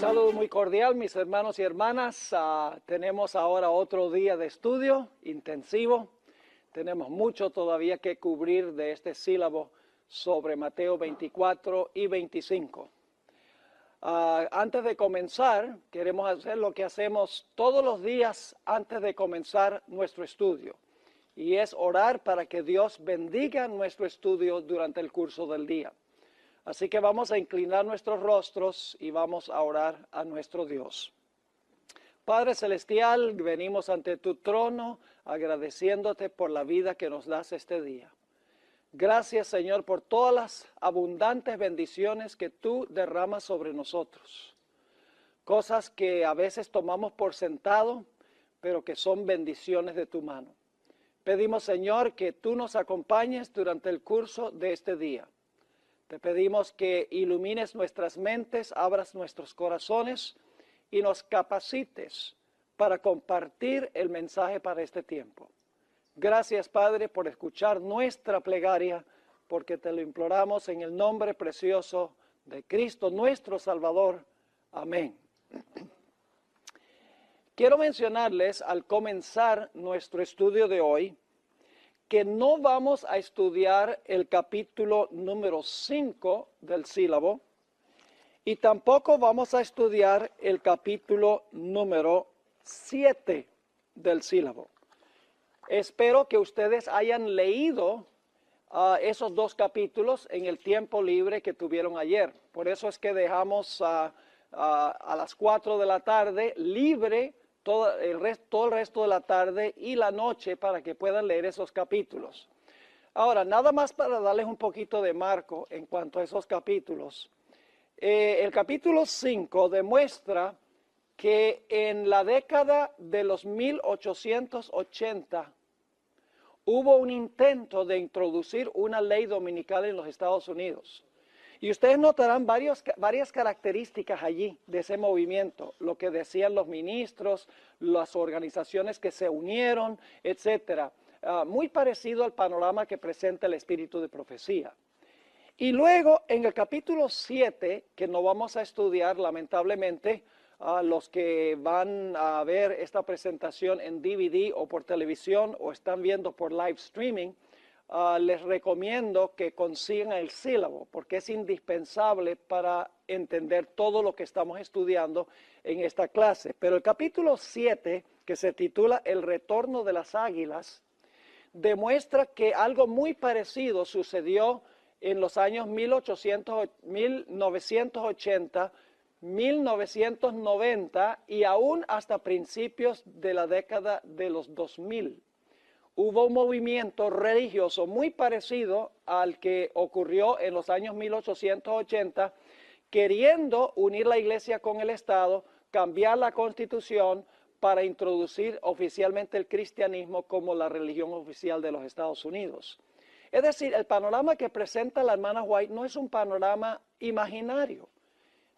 saludo muy cordial, mis hermanos y hermanas. Tenemos ahora otro día de estudio intensivo. Tenemos mucho todavía que cubrir de este sílabo sobre Mateo 24 y 25. Antes de comenzar, queremos hacer lo que hacemos todos los días antes de comenzar nuestro estudio. Y es orar para que Dios bendiga nuestro estudio durante el curso del día. Así que vamos a inclinar nuestros rostros y vamos a orar a nuestro Dios. Padre Celestial, venimos ante tu trono agradeciéndote por la vida que nos das este día. Gracias, Señor, por todas las abundantes bendiciones que tú derramas sobre nosotros. Cosas que a veces tomamos por sentado, pero que son bendiciones de tu mano. Pedimos, Señor, que tú nos acompañes durante el curso de este día. Te pedimos que ilumines nuestras mentes, abras nuestros corazones y nos capacites para compartir el mensaje para este tiempo. Gracias, Padre, por escuchar nuestra plegaria, porque te lo imploramos en el nombre precioso de Cristo, nuestro Salvador. Amén. Quiero mencionarles al comenzar nuestro estudio de hoy, que no vamos a estudiar el capítulo número 5 del sílabo y tampoco vamos a estudiar el capítulo número 7 del sílabo. Espero que ustedes hayan leído esos dos capítulos en el tiempo libre que tuvieron ayer. Por eso es que dejamos a las 4 de la tarde libre todo el resto de la tarde y la noche para que puedan leer esos capítulos. Ahora, nada más para darles un poquito de marco en cuanto a esos capítulos. El capítulo 5 demuestra que en la década de los 1880 hubo un intento de introducir una ley dominical en los Estados Unidos. Y ustedes notarán varias características allí de ese movimiento, lo que decían los ministros, las organizaciones que se unieron, etcétera. Muy parecido al panorama que presenta el espíritu de profecía. Y luego en el capítulo 7, que no vamos a estudiar lamentablemente, los que van a ver esta presentación en DVD o por televisión o están viendo por live streaming, les recomiendo que consigan el sílabo porque es indispensable para entender todo lo que estamos estudiando en esta clase. Pero el capítulo 7, que se titula El retorno de las águilas, demuestra que algo muy parecido sucedió en los años 1980, 1990 y aún hasta principios de la década de los 2000. Hubo un movimiento religioso muy parecido al que ocurrió en los años 1880, queriendo unir la iglesia con el Estado, cambiar la constitución para introducir oficialmente el cristianismo como la religión oficial de los Estados Unidos. Es decir, el panorama que presenta la hermana White no es un panorama imaginario,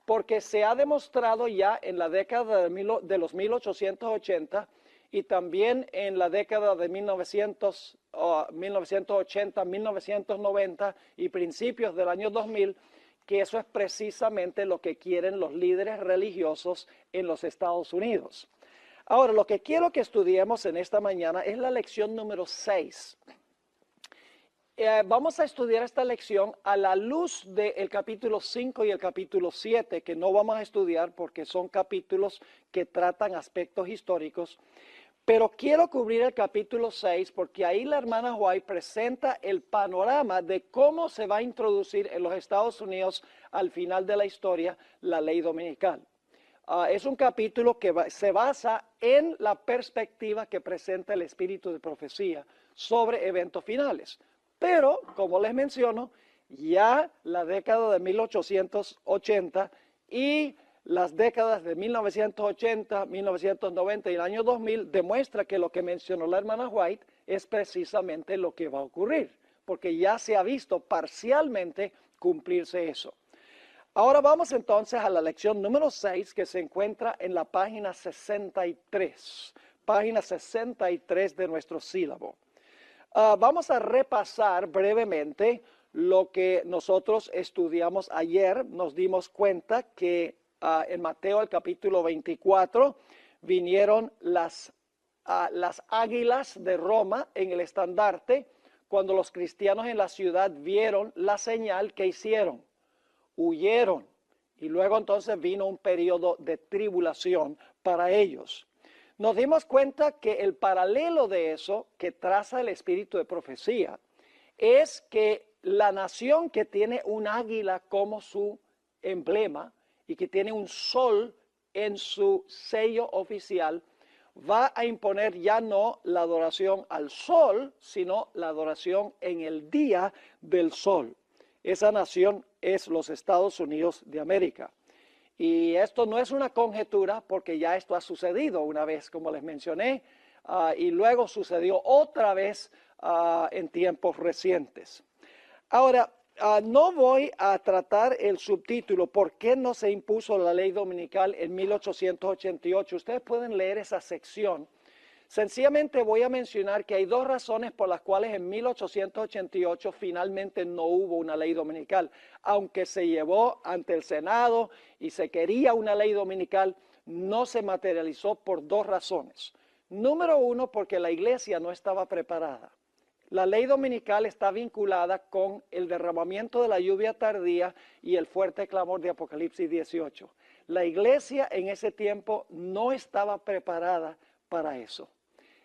porque se ha demostrado ya en la década de los 1880 y también en la década de 1980, 1990 y principios del año 2000, que eso es precisamente lo que quieren los líderes religiosos en los Estados Unidos. Ahora, lo que quiero que estudiemos en esta mañana es la lección número 6. Vamos a estudiar esta lección a la luz del capítulo 5 y el capítulo 7, que no vamos a estudiar porque son capítulos que tratan aspectos históricos. Pero quiero cubrir el capítulo 6 porque ahí la hermana White presenta el panorama de cómo se va a introducir en los Estados Unidos al final de la historia la ley dominical. Es un capítulo que se basa en la perspectiva que presenta el espíritu de profecía sobre eventos finales. Pero, como les menciono, ya la década de 1880 y las décadas de 1980, 1990 y el año 2000 demuestra que lo que mencionó la hermana White es precisamente lo que va a ocurrir, porque ya se ha visto parcialmente cumplirse eso. Ahora vamos entonces a la lección número 6 que se encuentra en la página 63 de nuestro sílabo. Vamos a repasar brevemente lo que nosotros estudiamos ayer. Nos dimos cuenta que en Mateo el capítulo 24, vinieron las águilas de Roma en el estandarte cuando los cristianos en la ciudad vieron la señal que hicieron. Huyeron y luego entonces vino un periodo de tribulación para ellos. Nos dimos cuenta que el paralelo de eso que traza el espíritu de profecía es que la nación que tiene un águila como su emblema y que tiene un sol en su sello oficial va a imponer ya no la adoración al sol, sino la adoración en el día del sol. Esa nación es los Estados Unidos de América. Y esto no es una conjetura porque ya esto ha sucedido una vez, como les mencioné, y luego sucedió otra vez en tiempos recientes. Ahora, no voy a tratar el subtítulo ¿Por qué no se impuso la ley dominical en 1888? Ustedes pueden leer esa sección. Sencillamente voy a mencionar que hay dos razones por las cuales en 1888 finalmente no hubo una ley dominical. Aunque se llevó ante el Senado y se quería una ley dominical, no se materializó por dos razones. Número uno, porque la iglesia no estaba preparada. La ley dominical está vinculada con el derramamiento de la lluvia tardía y el fuerte clamor de Apocalipsis 18. La iglesia en ese tiempo no estaba preparada para eso.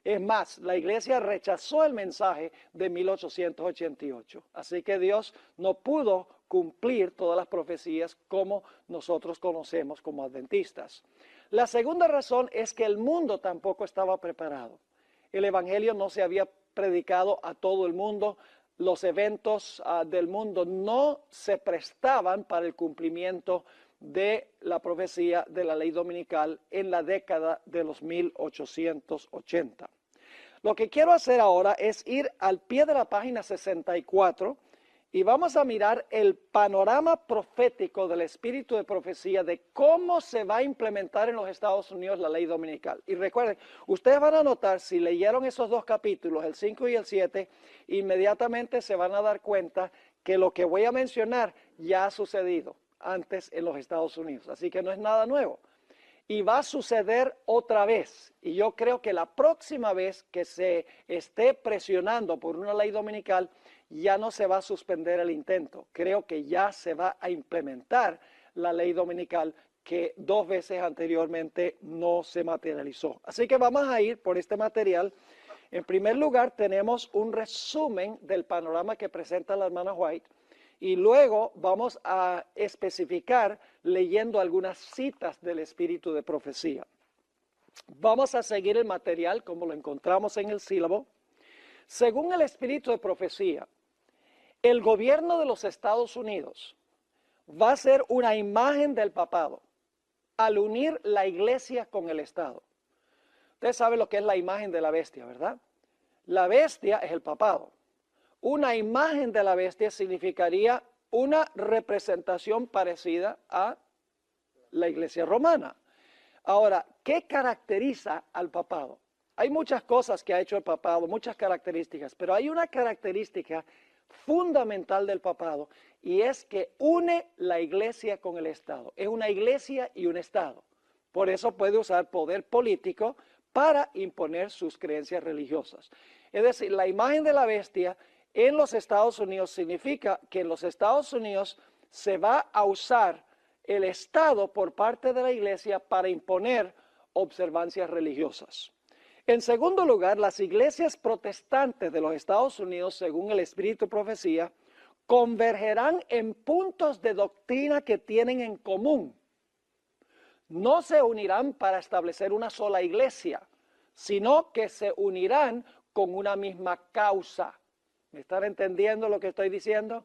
Es más, la iglesia rechazó el mensaje de 1888. Así que Dios no pudo cumplir todas las profecías como nosotros conocemos como adventistas. La segunda razón es que el mundo tampoco estaba preparado. El evangelio no se había predicado a todo el mundo. Los eventos del mundo no se prestaban para el cumplimiento de la profecía de la ley dominical en la década de los 1880. Lo que quiero hacer ahora es ir al pie de la página 64 y vamos a mirar el panorama profético del espíritu de profecía de cómo se va a implementar en los Estados Unidos la ley dominical. Y recuerden, ustedes van a notar, si leyeron esos dos capítulos, el 5 y el 7, inmediatamente se van a dar cuenta que lo que voy a mencionar ya ha sucedido antes en los Estados Unidos. Así que no es nada nuevo. Y va a suceder otra vez. Y yo creo que la próxima vez que se esté presionando por una ley dominical, ya no se va a suspender el intento. Creo que ya se va a implementar la ley dominical que dos veces anteriormente no se materializó. Así que vamos a ir por este material. En primer lugar, tenemos un resumen del panorama que presenta la hermana White. Y luego vamos a especificar leyendo algunas citas del espíritu de profecía. Vamos a seguir el material como lo encontramos en el sílabo. Según el espíritu de profecía, el gobierno de los Estados Unidos va a ser una imagen del papado al unir la iglesia con el Estado. Ustedes saben lo que es la imagen de la bestia, ¿verdad? La bestia es el papado. Una imagen de la bestia significaría una representación parecida a la iglesia romana. Ahora, ¿qué caracteriza al papado? Hay muchas cosas que ha hecho el papado, muchas características, pero hay una característica fundamental del papado y es que une la iglesia con el Estado. Es una iglesia y un Estado. Por eso puede usar poder político para imponer sus creencias religiosas. Es decir, la imagen de la bestia en los Estados Unidos significa que en los Estados Unidos se va a usar el Estado por parte de la iglesia para imponer observancias religiosas. En segundo lugar, las iglesias protestantes de los Estados Unidos, según el Espíritu de Profecía, convergerán en puntos de doctrina que tienen en común. No se unirán para establecer una sola iglesia, sino que se unirán con una misma causa. ¿Me están entendiendo lo que estoy diciendo?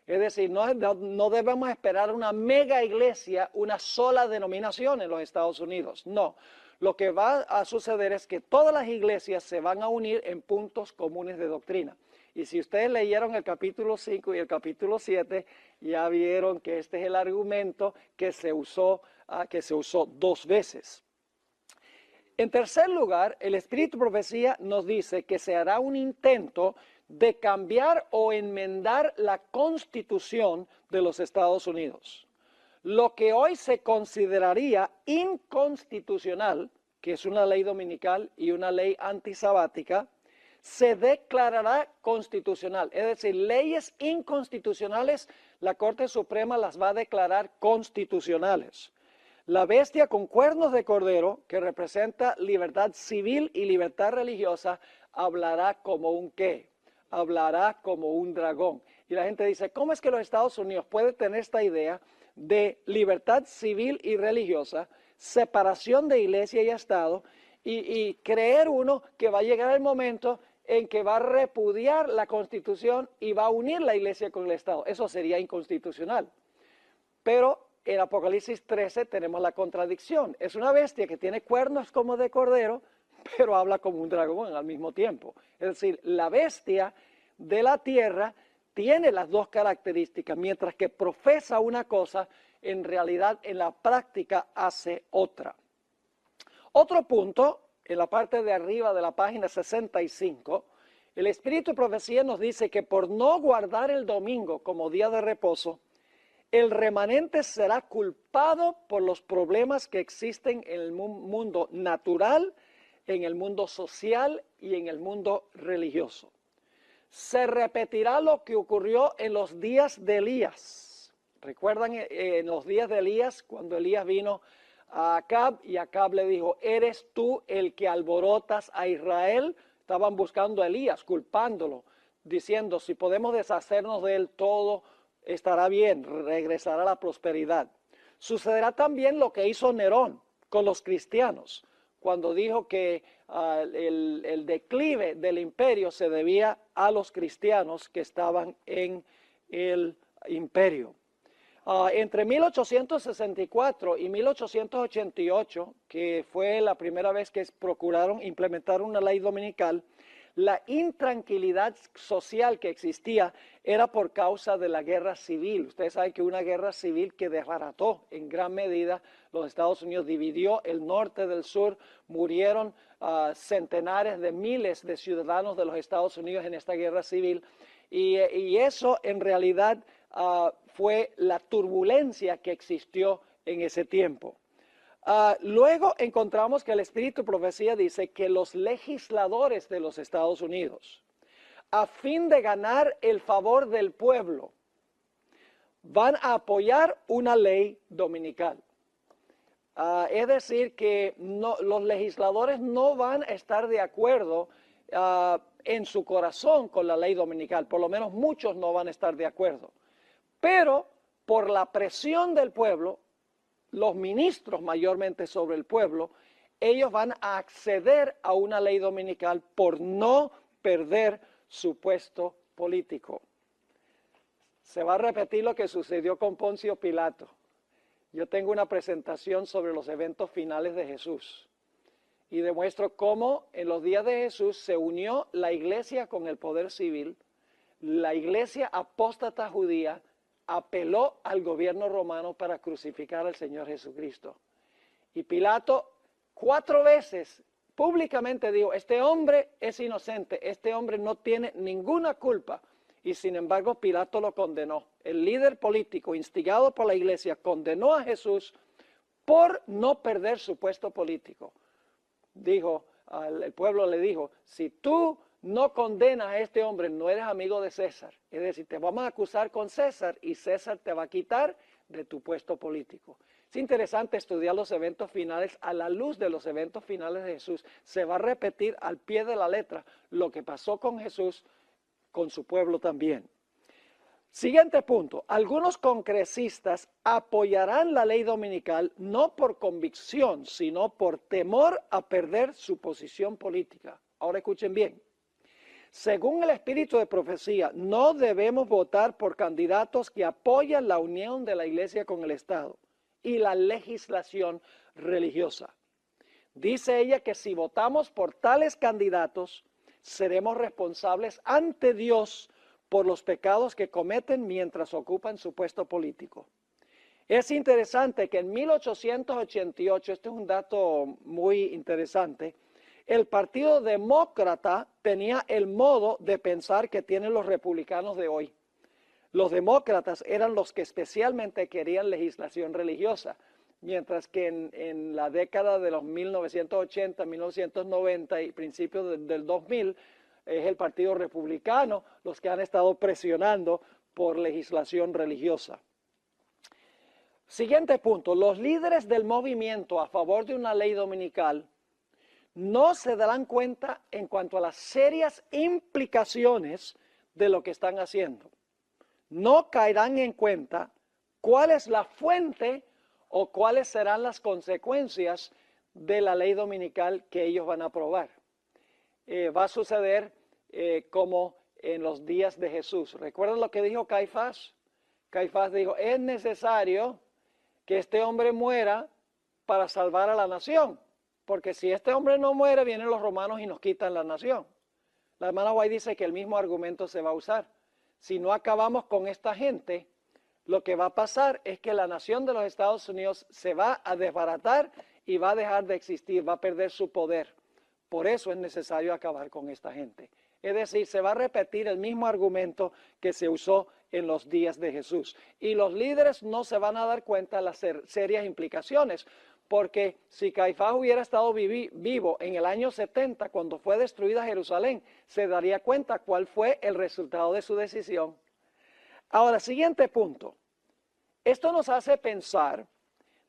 Es decir, no debemos esperar una mega iglesia, una sola denominación en los Estados Unidos. No, lo que va a suceder es que todas las iglesias se van a unir en puntos comunes de doctrina. Y si ustedes leyeron el capítulo 5 y el capítulo 7, ya vieron que este es el argumento que se usó dos veces. En tercer lugar, el Espíritu de Profecía nos dice que se hará un intento de cambiar o enmendar la Constitución de los Estados Unidos. lo que hoy se consideraría inconstitucional, que es una ley dominical y una ley antisabática, se declarará constitucional. Es decir, leyes inconstitucionales, la Corte Suprema las va a declarar constitucionales. La bestia con cuernos de cordero, que representa libertad civil y libertad religiosa, hablará como un ¿qué? Hablará como un dragón. Y la gente dice, ¿cómo es que los Estados Unidos pueden tener esta idea de libertad civil y religiosa, separación de iglesia y Estado, y creer uno que va a llegar el momento en que va a repudiar la Constitución y va a unir la iglesia con el Estado? Eso sería inconstitucional. Pero en Apocalipsis 13 tenemos la contradicción. Es una bestia que tiene cuernos como de cordero, pero habla como un dragón al mismo tiempo. Es decir, la bestia de la tierra tiene las dos características, mientras que profesa una cosa, en realidad en la práctica hace otra. Otro punto, en la parte de arriba de la página 65, el Espíritu de Profecía nos dice que por no guardar el domingo como día de reposo, el remanente será culpado por los problemas que existen en el mundo natural, en el mundo social y en el mundo religioso. Se repetirá lo que ocurrió en los días de Elías. ¿Recuerdan en los días de Elías, cuando Elías vino a Acab y Acab le dijo, ¿eres tú el que alborotas a Israel? Estaban buscando a Elías, culpándolo, diciendo, si podemos deshacernos de él, todo estará bien, regresará la prosperidad. Sucederá también lo que hizo Nerón con los cristianos, cuando dijo que el declive del imperio se debía a los cristianos que estaban en el imperio. Entre 1864 y 1888, que fue la primera vez que procuraron implementar una ley dominical, la intranquilidad social que existía era por causa de la guerra civil. Ustedes saben que una guerra civil que desbarató en gran medida los Estados Unidos, dividió el norte del sur, murieron centenares de miles de ciudadanos de los Estados Unidos en esta guerra civil, y eso en realidad fue la turbulencia que existió en ese tiempo. Luego encontramos que el Espíritu de Profecía dice que los legisladores de los Estados Unidos, a fin de ganar el favor del pueblo, van a apoyar una ley dominical. Es decir, que los legisladores no van a estar de acuerdo en su corazón con la ley dominical, por lo menos muchos no van a estar de acuerdo. Pero por la presión del pueblo, los ministros mayormente sobre el pueblo, ellos van a acceder a una ley dominical por no perder su puesto político. Se va a repetir lo que sucedió con Poncio Pilato. Yo tengo una presentación sobre los eventos finales de Jesús y demuestro cómo en los días de Jesús se unió la iglesia con el poder civil. La iglesia apóstata judía apeló al gobierno romano para crucificar al Señor Jesucristo. Y Pilato 4 veces públicamente dijo, este hombre es inocente, este hombre no tiene ninguna culpa. Y sin embargo Pilato lo condenó. El líder político instigado por la iglesia condenó a Jesús por no perder su puesto político. Dijo, el pueblo le dijo, si tú no condenas a este hombre, no eres amigo de César. Es decir, te vamos a acusar con César y César te va a quitar de tu puesto político. Es interesante estudiar los eventos finales a la luz de los eventos finales de Jesús. Se va a repetir al pie de la letra lo que pasó con Jesús, con su pueblo también. Siguiente punto. Algunos congresistas apoyarán la ley dominical no por convicción, sino por temor a perder su posición política. Ahora escuchen bien. Según el Espíritu de Profecía, no debemos votar por candidatos que apoyan la unión de la iglesia con el Estado y la legislación religiosa. Dice ella que si votamos por tales candidatos, seremos responsables ante Dios por los pecados que cometen mientras ocupan su puesto político. Es interesante que en 1888, este es un dato muy interesante, el Partido Demócrata tenía el modo de pensar que tienen los republicanos de hoy. Los demócratas eran los que especialmente querían legislación religiosa, mientras que en la década de los 1980, 1990 y principios del 2000, es el Partido Republicano los que han estado presionando por legislación religiosa. Siguiente punto, los líderes del movimiento a favor de una ley dominical no se darán cuenta en cuanto a las serias implicaciones de lo que están haciendo. No caerán en cuenta cuál es la fuente o cuáles serán las consecuencias de la ley dominical que ellos van a aprobar. Va a suceder como en los días de Jesús. ¿Recuerdan lo que dijo Caifás? Caifás dijo, es necesario que este hombre muera para salvar a la nación, porque si este hombre no muere, vienen los romanos y nos quitan la nación. La hermana White dice que el mismo argumento se va a usar. Si no acabamos con esta gente, lo que va a pasar es que la nación de los Estados Unidos se va a desbaratar y va a dejar de existir, va a perder su poder. Por eso es necesario acabar con esta gente. Es decir, se va a repetir el mismo argumento que se usó en los días de Jesús. Y los líderes no se van a dar cuenta de las serias implicaciones, porque si Caifás hubiera estado vivo en el año 70, cuando fue destruida Jerusalén, se daría cuenta cuál fue el resultado de su decisión. Ahora, siguiente punto. Esto nos hace pensar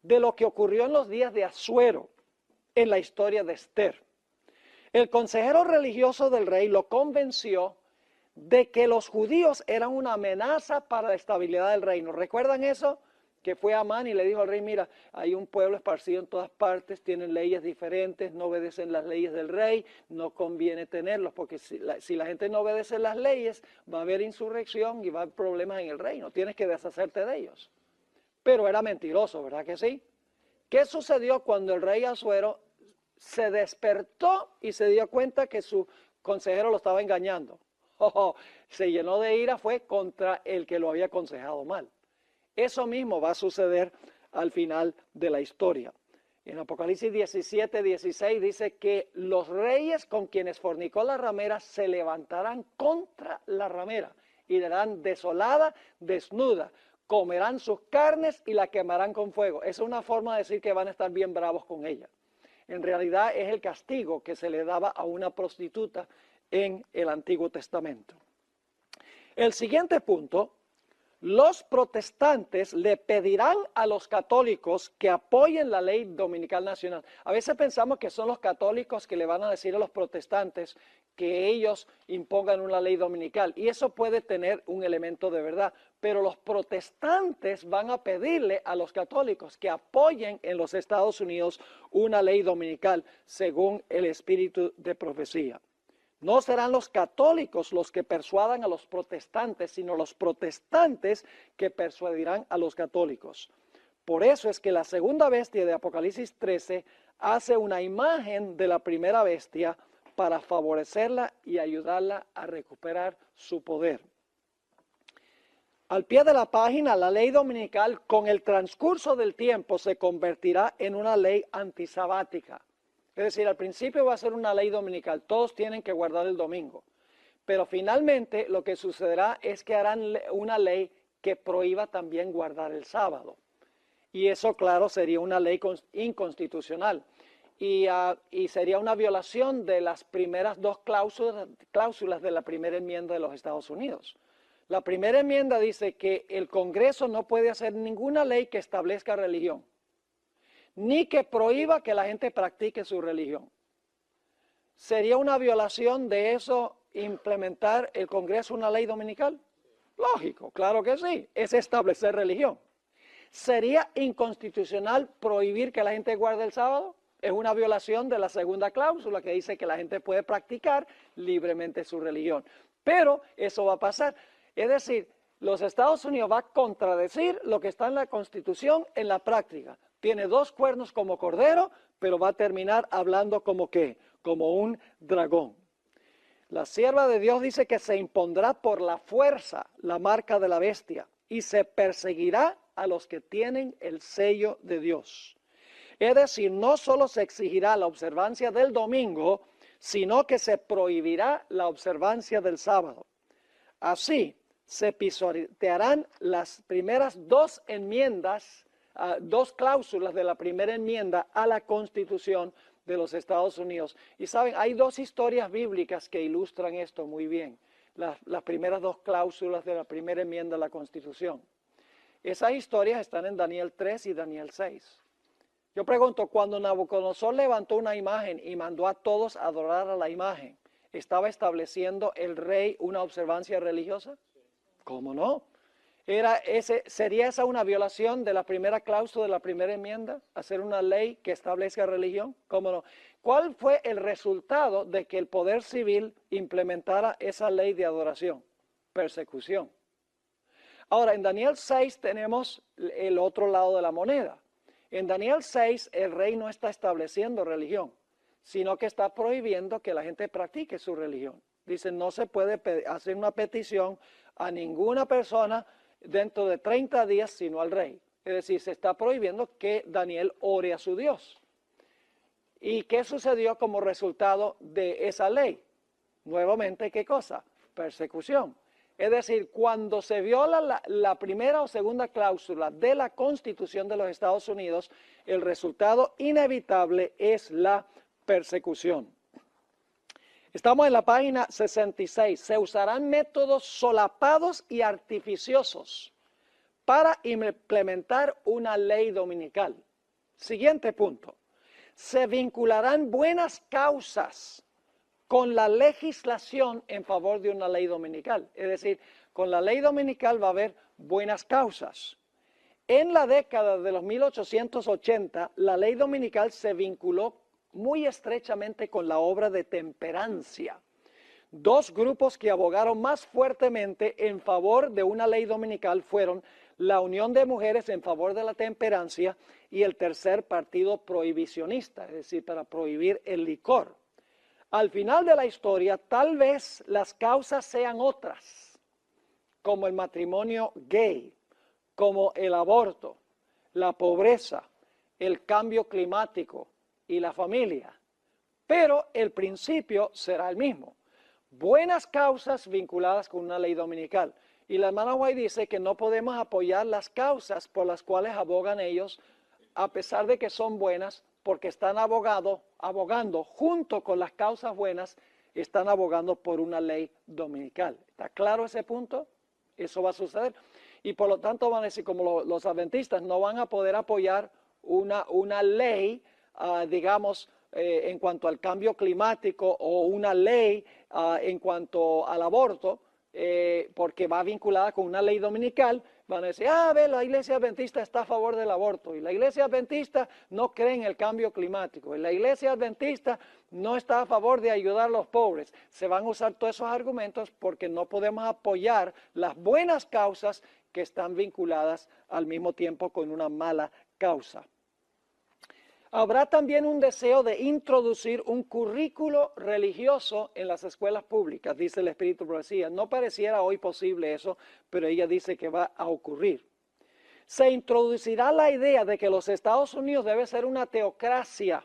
de lo que ocurrió en los días de Asuero, en la historia de Esther. El consejero religioso del rey lo convenció de que los judíos eran una amenaza para la estabilidad del reino. ¿Recuerdan eso? Que fue Amán y le dijo al rey, mira, hay un pueblo esparcido en todas partes, tienen leyes diferentes, no obedecen las leyes del rey, no conviene tenerlos, porque si la gente no obedece las leyes, va a haber insurrección y va a haber problemas en el reino, tienes que deshacerte de ellos. Pero era mentiroso, ¿verdad que sí? ¿Qué sucedió cuando el rey Asuero se despertó y se dio cuenta que su consejero lo estaba engañando? Se llenó de ira, fue contra el que lo había aconsejado mal. Eso mismo va a suceder al final de la historia. En Apocalipsis 17, 16 dice que los reyes con quienes fornicó la ramera se levantarán contra la ramera y la harán desolada, desnuda. Comerán sus carnes y la quemarán con fuego. Es una forma de decir que van a estar bien bravos con ella. En realidad es el castigo que se le daba a una prostituta en el Antiguo Testamento. El siguiente punto, los protestantes le pedirán a los católicos que apoyen la ley dominical nacional. A veces pensamos que son los católicos que le van a decir a los protestantes que ellos impongan una ley dominical, y eso puede tener un elemento de verdad, pero los protestantes van a pedirle a los católicos que apoyen en los Estados Unidos una ley dominical según el espíritu de profecía. No serán los católicos los que persuadan a los protestantes, sino los protestantes que persuadirán a los católicos. Por eso es que la segunda bestia de Apocalipsis 13 hace una imagen de la primera bestia para favorecerla y ayudarla a recuperar su poder. Al pie de la página, la ley dominical con el transcurso del tiempo se convertirá en una ley antisabática. Es decir, al principio va a ser una ley dominical, todos tienen que guardar el domingo, pero finalmente lo que sucederá es que harán una ley que prohíba también guardar el sábado. Y eso, claro, sería una ley inconstitucional y sería una violación de las primeras dos cláusulas de la primera enmienda de los Estados Unidos. La primera enmienda dice que el Congreso no puede hacer ninguna ley que establezca religión, ni que prohíba que la gente practique su religión. ¿Sería una violación de eso implementar el Congreso una ley dominical? Lógico, claro que sí, es establecer religión. ¿Sería inconstitucional prohibir que la gente guarde el sábado? Es una violación de la segunda cláusula que dice que la gente puede practicar libremente su religión. Pero eso va a pasar. Es decir, los Estados Unidos va a contradecir lo que está en la Constitución en la práctica. Tiene dos cuernos como cordero, pero va a terminar hablando como ¿qué? Como un dragón. La sierva de Dios dice que se impondrá por la fuerza la marca de la bestia y se perseguirá a los que tienen el sello de Dios. Es decir, no solo se exigirá la observancia del domingo, sino que se prohibirá la observancia del sábado. Así, se pisotearán las primeras dos enmiendas, dos cláusulas de la primera enmienda a la Constitución de los Estados Unidos. Y saben, hay dos historias bíblicas que ilustran esto muy bien. Las primeras dos cláusulas de la primera enmienda a la Constitución. Esas historias están en Daniel 3 y Daniel 6. Yo pregunto, cuando Nabucodonosor levantó una imagen y mandó a todos a adorar a la imagen, ¿estaba estableciendo el rey una observancia religiosa? ¿Cómo no? ¿Sería esa una violación de la primera cláusula de la primera enmienda? ¿Hacer una ley que establezca religión? ¿Cómo no? ¿Cuál fue el resultado de que el poder civil implementara esa ley de adoración? Persecución. Ahora, en Daniel 6 tenemos el otro lado de la moneda. En Daniel 6 el rey no está estableciendo religión, sino que está prohibiendo que la gente practique su religión. Dice, no se puede hacer una petición a ninguna persona dentro de 30 días, sino al rey. Es decir, se está prohibiendo que Daniel ore a su Dios. ¿Y qué sucedió como resultado de esa ley? Nuevamente, ¿qué cosa? Persecución. Es decir, cuando se viola la primera o segunda cláusula de la Constitución de los Estados Unidos, el resultado inevitable es la persecución. Estamos en la página 66. Se usarán métodos solapados y artificiosos para implementar una ley dominical. Siguiente punto. Se vincularán buenas causas con la legislación en favor de una ley dominical. Es decir, con la ley dominical va a haber buenas causas. En la década de los 1880, la ley dominical se vinculó muy estrechamente con la obra de temperancia. Dos grupos que abogaron más fuertemente en favor de una ley dominical fueron la Unión de Mujeres en favor de la temperancia y el tercer partido prohibicionista, es decir, para prohibir el licor. Al final de la historia, tal vez las causas sean otras, como el matrimonio gay, como el aborto, la pobreza, el cambio climático y la familia. Pero el principio será el mismo. Buenas causas vinculadas con una ley dominical. Y la hermana White dice que no podemos apoyar las causas por las cuales abogan ellos, a pesar de que son buenas, porque están abogando junto con las causas buenas, están abogando por una ley dominical. ¿Está claro ese punto? Eso va a suceder. Y por lo tanto van a decir, como los adventistas no van a poder apoyar una ley, digamos, en cuanto al cambio climático o una ley en cuanto al aborto, porque va vinculada con una ley dominical, van a decir, la iglesia adventista está a favor del aborto y la iglesia adventista no cree en el cambio climático y la iglesia adventista no está a favor de ayudar a los pobres. Se van a usar todos esos argumentos porque no podemos apoyar las buenas causas que están vinculadas al mismo tiempo con una mala causa. Habrá también un deseo de introducir un currículo religioso en las escuelas públicas, dice el Espíritu de Profecía. No pareciera hoy posible eso, pero ella dice que va a ocurrir. Se introducirá la idea de que los Estados Unidos debe ser una teocracia.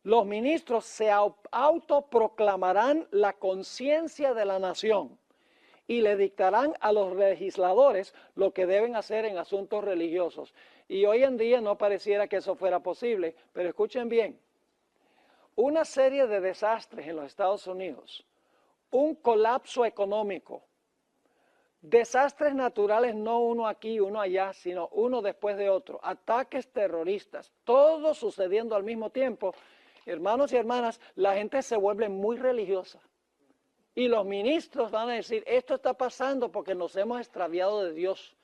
Los ministros se autoproclamarán la conciencia de la nación y le dictarán a los legisladores lo que deben hacer en asuntos religiosos. Y hoy en día no pareciera que eso fuera posible, pero escuchen bien, una serie de desastres en los Estados Unidos, un colapso económico, desastres naturales, no uno aquí, uno allá, sino uno después de otro, ataques terroristas, todo sucediendo al mismo tiempo. Hermanos y hermanas, la gente se vuelve muy religiosa. Y los ministros van a decir, esto está pasando porque nos hemos extraviado de Dios.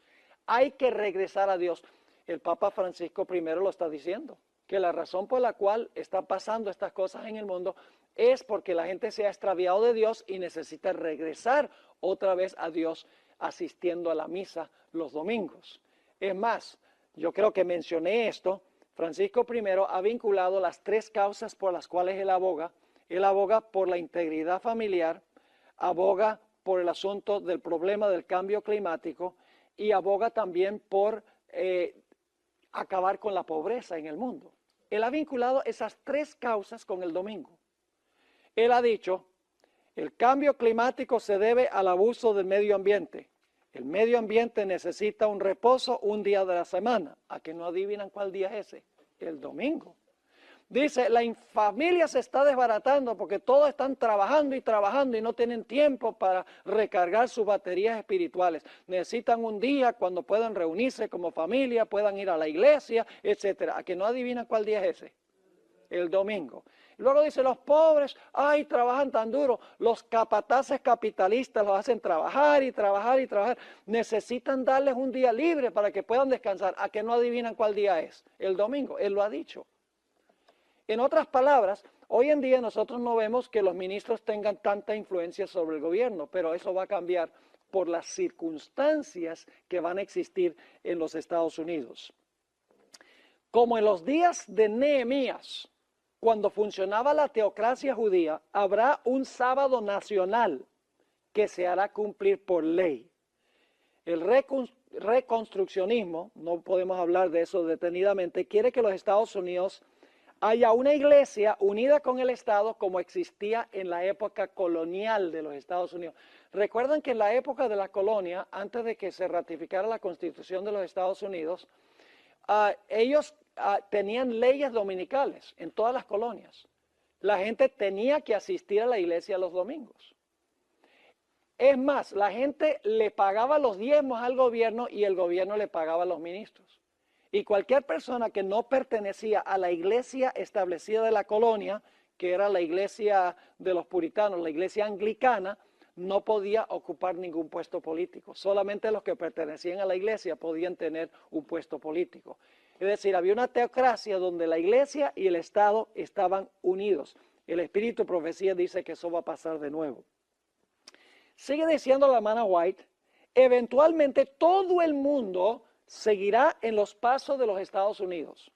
Hay que regresar a Dios. El Papa Francisco I lo está diciendo, que la razón por la cual están pasando estas cosas en el mundo es porque la gente se ha extraviado de Dios y necesita regresar otra vez a Dios asistiendo a la misa los domingos. Es más, yo creo que mencioné esto, Francisco I ha vinculado las tres causas por las cuales él aboga. Él aboga por la integridad familiar, aboga por el asunto del problema del cambio climático y aboga también por acabar con la pobreza en el mundo. Él ha vinculado esas tres causas con el domingo. Él ha dicho, El cambio climático se debe al abuso del medio ambiente. El medio ambiente necesita un reposo un día de la semana. ¿A que no adivinan cuál día es ese? El domingo. Dice, la familia se está desbaratando porque todos están trabajando y no tienen tiempo para recargar sus baterías espirituales. Necesitan un día cuando puedan reunirse como familia, puedan ir a la iglesia, etcétera. ¿A que no adivinan cuál día es ese? El domingo. Luego dice, los pobres, ay, trabajan tan duro. Los capataces capitalistas los hacen trabajar y trabajar y trabajar. Necesitan darles un día libre para que puedan descansar. ¿A que no adivinan cuál día es? El domingo. Él lo ha dicho. En otras palabras, hoy en día nosotros no vemos que los ministros tengan tanta influencia sobre el gobierno, pero eso va a cambiar por las circunstancias que van a existir en los Estados Unidos. Como en los días de Nehemías, cuando funcionaba la teocracia judía, habrá un sábado nacional que se hará cumplir por ley. El reconstruccionismo, no podemos hablar de eso detenidamente, quiere que los Estados Unidos haya una iglesia unida con el Estado como existía en la época colonial de los Estados Unidos. Recuerdan que en la época de la colonia, antes de que se ratificara la Constitución de los Estados Unidos, ellos tenían leyes dominicales en todas las colonias. La gente tenía que asistir a la iglesia los domingos. Es más, la gente le pagaba los diezmos al gobierno y el gobierno le pagaba a los ministros. Y cualquier persona que no pertenecía a la iglesia establecida de la colonia, que era la iglesia de los puritanos, la iglesia anglicana, no podía ocupar ningún puesto político. Solamente los que pertenecían a la iglesia podían tener un puesto político. Es decir, había una teocracia donde la iglesia y el Estado estaban unidos. El espíritu de profecía dice que eso va a pasar de nuevo. Sigue diciendo la hermana White, eventualmente todo el mundo seguirá en los pasos de los Estados Unidos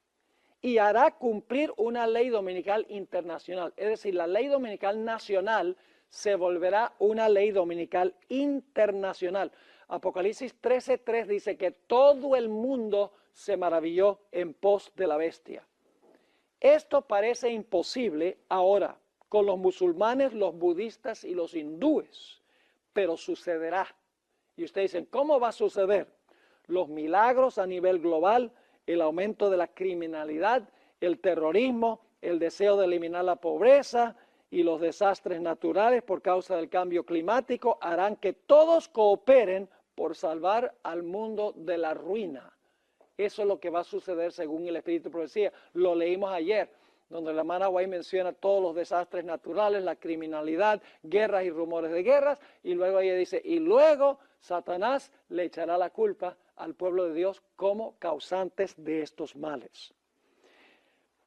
y hará cumplir una ley dominical internacional. Es decir, la ley dominical nacional se volverá una ley dominical internacional. Apocalipsis 13:3 dice que todo el mundo se maravilló en pos de la bestia. Esto parece imposible ahora con los musulmanes, los budistas y los hindúes, pero sucederá. Y ustedes dicen, ¿cómo va a suceder? Los milagros a nivel global, el aumento de la criminalidad, el terrorismo, el deseo de eliminar la pobreza y los desastres naturales por causa del cambio climático harán que todos cooperen por salvar al mundo de la ruina. Eso es lo que va a suceder según el Espíritu de Profecía. Lo leímos ayer, donde la hermana White menciona todos los desastres naturales, la criminalidad, guerras y rumores de guerras, y luego ella dice, y luego Satanás le echará la culpa al pueblo de Dios como causantes de estos males.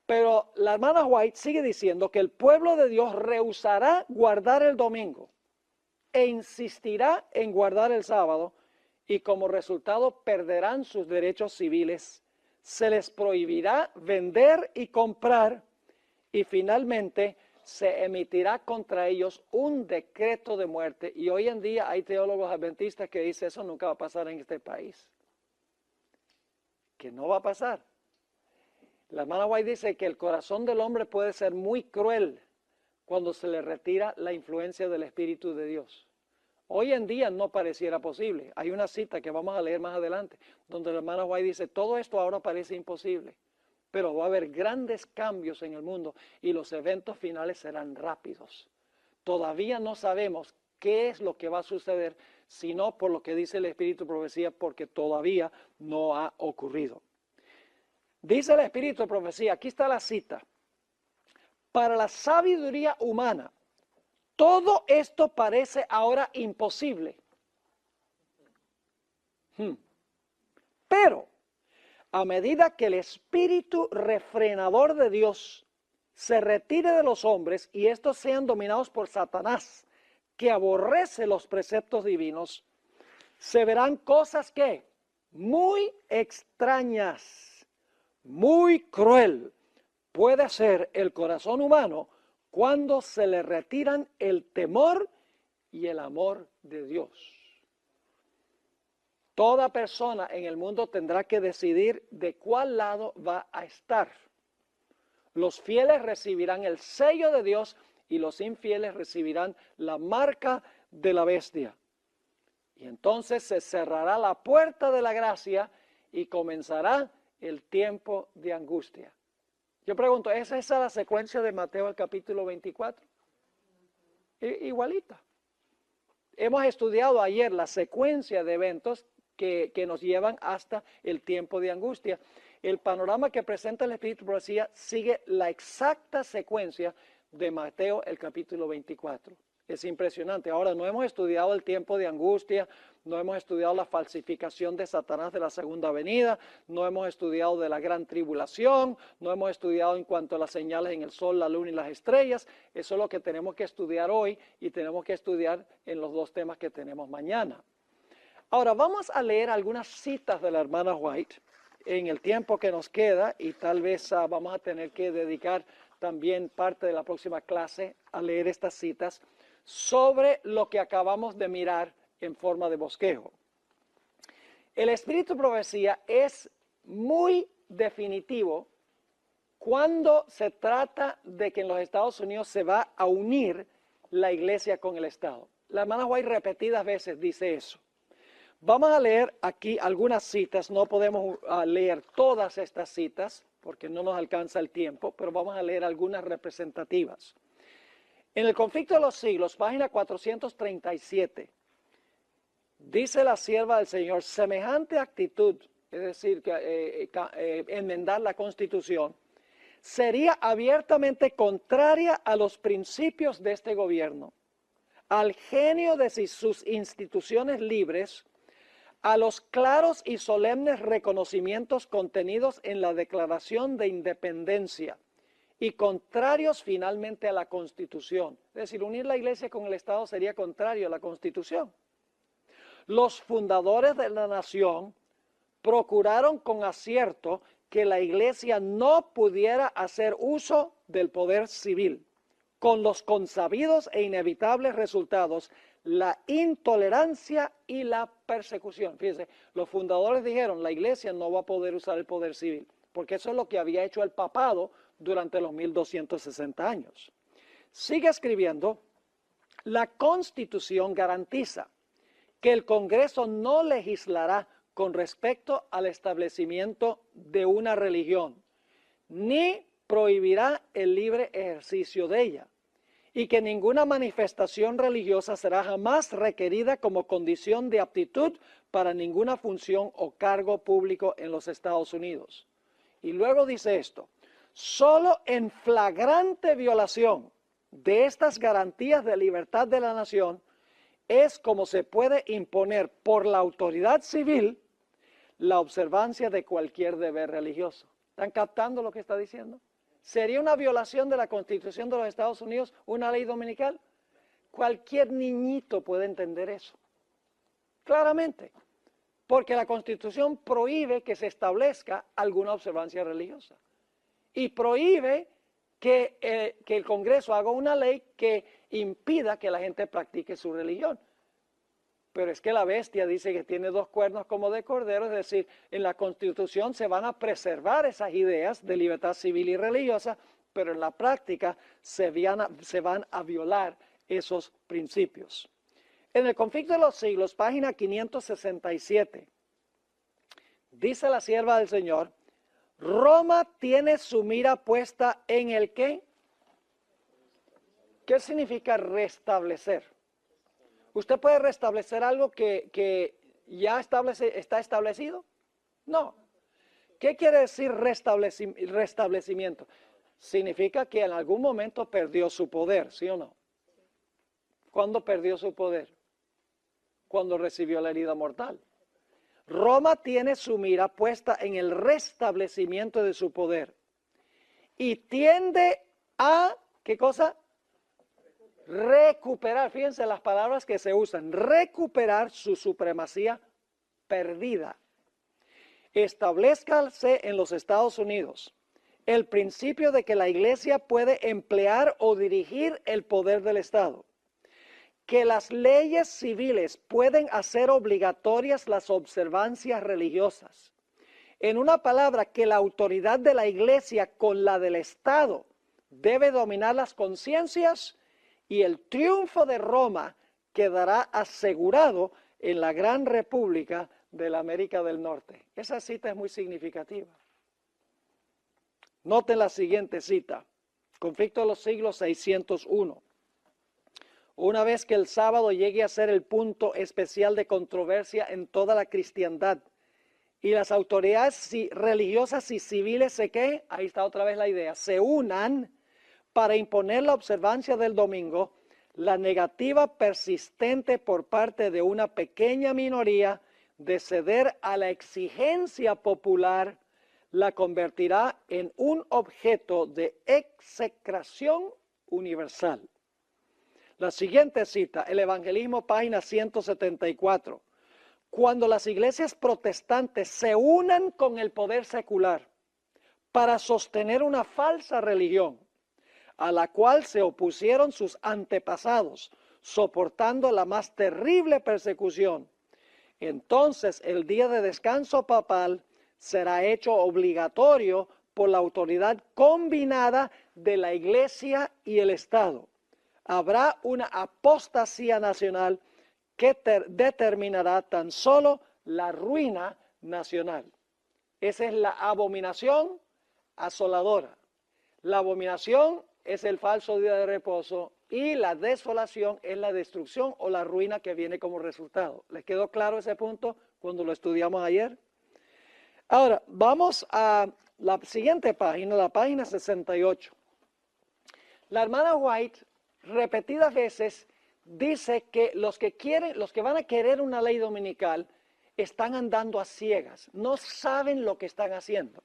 Pero la hermana White sigue diciendo que el pueblo de Dios rehusará guardar el domingo e insistirá en guardar el sábado y como resultado perderán sus derechos civiles, se les prohibirá vender y comprar y finalmente se emitirá contra ellos un decreto de muerte. Y hoy en día hay teólogos adventistas que dicen eso nunca va a pasar en este país. Que no va a pasar. La hermana White dice que el corazón del hombre puede ser muy cruel cuando se le retira la influencia del Espíritu de Dios. Hoy en día no pareciera posible. Hay una cita que vamos a leer más adelante, donde la hermana White dice, todo esto ahora parece imposible, pero va a haber grandes cambios en el mundo y los eventos finales serán rápidos. Todavía no sabemos qué es lo que va a suceder, sino por lo que dice el Espíritu de Profecía, porque todavía no ha ocurrido. Dice el Espíritu de Profecía, aquí está la cita, para la sabiduría humana, todo esto parece ahora imposible. Pero a medida que el espíritu refrenador de Dios se retire de los hombres y estos sean dominados por Satanás, que aborrece los preceptos divinos, se verán cosas que muy extrañas, muy cruel puede ser el corazón humano cuando se le retiran el temor y el amor de Dios. Toda persona en el mundo tendrá que decidir de cuál lado va a estar. Los fieles recibirán el sello de Dios y los infieles recibirán la marca de la bestia. Y entonces se cerrará la puerta de la gracia y comenzará el tiempo de angustia. Yo pregunto, ¿es esa la secuencia de Mateo el capítulo 24? Igualita. Hemos estudiado ayer la secuencia de eventos que nos llevan hasta el tiempo de angustia. El panorama que presenta el Espíritu de Profecía sigue la exacta secuencia de Mateo el capítulo 24. Es impresionante. Ahora, no hemos estudiado el tiempo de angustia, no hemos estudiado la falsificación de Satanás de la segunda venida, no hemos estudiado de la gran tribulación, no hemos estudiado en cuanto a las señales en el sol, la luna y las estrellas. Eso es lo que tenemos que estudiar hoy y tenemos que estudiar en los dos temas que tenemos mañana. Ahora, vamos a leer algunas citas de la hermana White en el tiempo que nos queda y tal vez vamos a tener que dedicar también parte de la próxima clase a leer estas citas sobre lo que acabamos de mirar en forma de bosquejo. El Espíritu de Profecía es muy definitivo cuando se trata de que en los Estados Unidos se va a unir la iglesia con el Estado. La hermana White repetidas veces dice eso. Vamos a leer aquí algunas citas, no podemos leer todas estas citas porque no nos alcanza el tiempo, pero vamos a leer algunas representativas. En el Conflicto de los Siglos, página 437, dice la sierva del Señor, semejante actitud, es decir, enmendar la Constitución, sería abiertamente contraria a los principios de este gobierno, al genio de sus instituciones libres, a los claros y solemnes reconocimientos contenidos en la Declaración de Independencia y contrarios finalmente a la Constitución. Es decir, unir la iglesia con el Estado sería contrario a la Constitución. Los fundadores de la nación procuraron con acierto que la iglesia no pudiera hacer uso del poder civil, con los consabidos e inevitables resultados, la intolerancia y la persecución. Fíjense, los fundadores dijeron, la iglesia no va a poder usar el poder civil, porque eso es lo que había hecho el papado durante los 1260 años. Sigue escribiendo, la Constitución garantiza que el Congreso no legislará con respecto al establecimiento de una religión, ni prohibirá el libre ejercicio de ella, y que ninguna manifestación religiosa será jamás requerida como condición de aptitud para ninguna función o cargo público en los Estados Unidos. Y luego dice esto, solo en flagrante violación de estas garantías de libertad de la nación es como se puede imponer por la autoridad civil la observancia de cualquier deber religioso. ¿Están captando lo que está diciendo? ¿Sería una violación de la Constitución de los Estados Unidos una ley dominical? Cualquier niñito puede entender eso. Claramente. Porque la Constitución prohíbe que se establezca alguna observancia religiosa. Y prohíbe que el Congreso haga una ley que impida que la gente practique su religión. Pero es que la bestia dice que tiene dos cuernos como de cordero, es decir, en la Constitución se van a preservar esas ideas de libertad civil y religiosa, pero en la práctica se van a violar esos principios. En el Conflicto de los Siglos, página 567, dice la sierva del Señor, Roma tiene su mira puesta en el ¿qué? ¿Qué significa restablecer? ¿Usted puede restablecer algo que ya está establecido? No. ¿Qué quiere decir restablecimiento? Significa que en algún momento perdió su poder, ¿sí o no? ¿Cuándo perdió su poder? Cuando recibió la herida mortal. Roma tiene su mira puesta en el restablecimiento de su poder y tiende a, ¿qué cosa? Recuperar, fíjense las palabras que se usan, recuperar su supremacía perdida. Establezcase en los Estados Unidos el principio de que la iglesia puede emplear o dirigir el poder del Estado, que las leyes civiles pueden hacer obligatorias las observancias religiosas. En una palabra, que la autoridad de la iglesia con la del Estado debe dominar las conciencias y el triunfo de Roma quedará asegurado en la gran república de la América del Norte. Esa cita es muy significativa. Noten la siguiente cita, Conflicto de los Siglos 601. Una vez que el sábado llegue a ser el punto especial de controversia en toda la cristiandad y las autoridades religiosas y civiles ahí está otra vez la idea, se unan para imponer la observancia del domingo, la negativa persistente por parte de una pequeña minoría de ceder a la exigencia popular la convertirá en un objeto de execración universal. La siguiente cita, el Evangelismo, página 174. Cuando las iglesias protestantes se unan con el poder secular para sostener una falsa religión, a la cual se opusieron sus antepasados, soportando la más terrible persecución, entonces el día de descanso papal será hecho obligatorio por la autoridad combinada de la Iglesia y el Estado. Habrá una apostasía nacional que determinará tan solo la ruina nacional. Esa es la abominación asoladora. La abominación es el falso día de reposo y la desolación es la destrucción o la ruina que viene como resultado. ¿Les quedó claro ese punto cuando lo estudiamos ayer? Ahora, vamos a la siguiente página, la página 68. La hermana White repetidas veces dice que los que van a querer una ley dominical están andando a ciegas, no saben lo que están haciendo.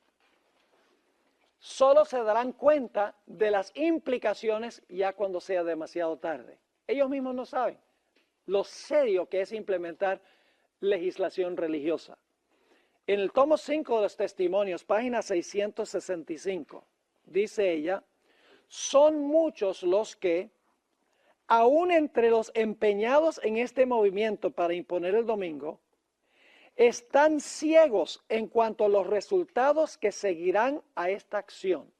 Solo se darán cuenta de las implicaciones ya cuando sea demasiado tarde. Ellos mismos no saben lo serio que es implementar legislación religiosa. En el tomo 5 de los testimonios, página 665, dice ella, son muchos los que, aún entre los empeñados en este movimiento para imponer el domingo, están ciegos en cuanto a los resultados que seguirán a esta acción.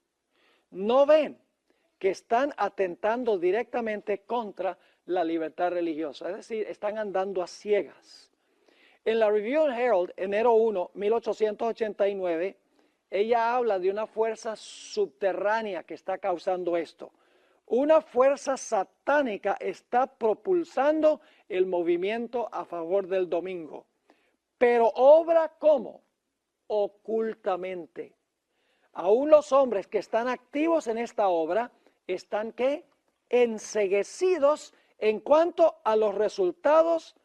No ven que están atentando directamente contra la libertad religiosa, es decir, están andando a ciegas. En la Review and Herald, enero 1, 1889, ella habla de una fuerza subterránea que está causando esto. Una fuerza satánica está propulsando el movimiento a favor del domingo. Pero obra ¿cómo? Ocultamente. Aún los hombres que están activos en esta obra están ¿qué? Enceguecidos en cuanto a los resultados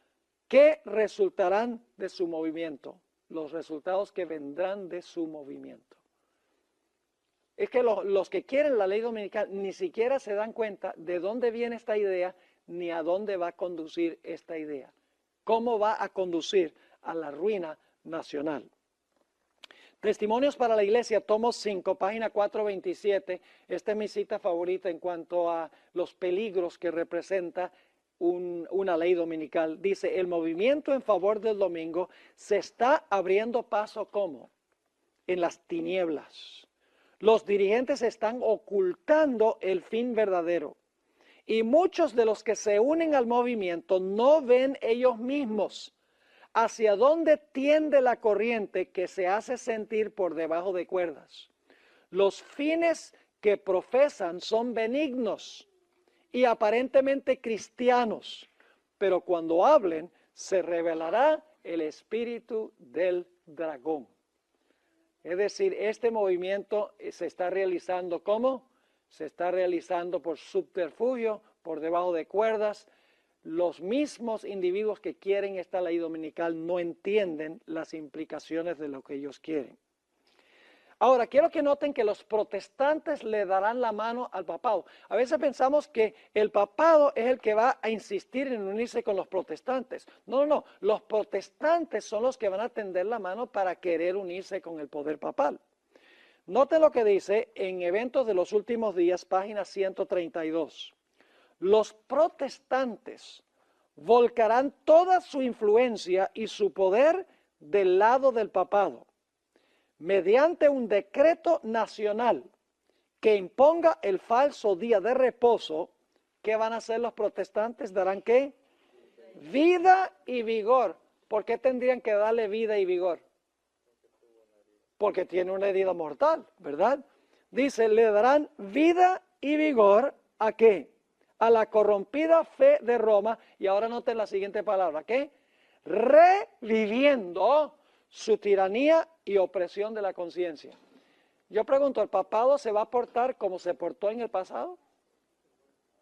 que resultarán de su movimiento. Los resultados que vendrán de su movimiento. Es que los que quieren la ley dominical ni siquiera se dan cuenta de dónde viene esta idea ni a dónde va a conducir esta idea. ¿Cómo va a conducir a la ruina nacional? Testimonios para la Iglesia, tomo 5, página 427. Esta es mi cita favorita en cuanto a los peligros que representa una ley dominical. Dice, el movimiento en favor del domingo se está abriendo paso ¿cómo? En las tinieblas. Los dirigentes están ocultando el fin verdadero. Y muchos de los que se unen al movimiento no ven ellos mismos hacia dónde tiende la corriente que se hace sentir por debajo de cuerdas. Los fines que profesan son benignos y aparentemente cristianos, pero cuando hablen se revelará el espíritu del dragón. Es decir, este movimiento se está realizando ¿cómo? Se está realizando por subterfugio, por debajo de cuerdas. Los mismos individuos que quieren esta ley dominical no entienden las implicaciones de lo que ellos quieren. Ahora, quiero que noten que los protestantes le darán la mano al papado. A veces pensamos que el papado es el que va a insistir en unirse con los protestantes. No. Los protestantes son los que van a tender la mano para querer unirse con el poder papal. Noten lo que dice en Eventos de los Últimos Días, página 132. Los protestantes volcarán toda su influencia y su poder del lado del papado, mediante un decreto nacional que imponga el falso día de reposo, ¿qué van a hacer los protestantes? ¿Darán qué? Vida y vigor. ¿Por qué tendrían que darle vida y vigor? Porque tiene una herida mortal, ¿verdad? Dice, le darán vida y vigor ¿a qué? A la corrompida fe de Roma. Y ahora noten la siguiente palabra, ¿qué? Reviviendo su tiranía y opresión de la conciencia. Yo pregunto, ¿el papado se va a portar como se portó en el pasado?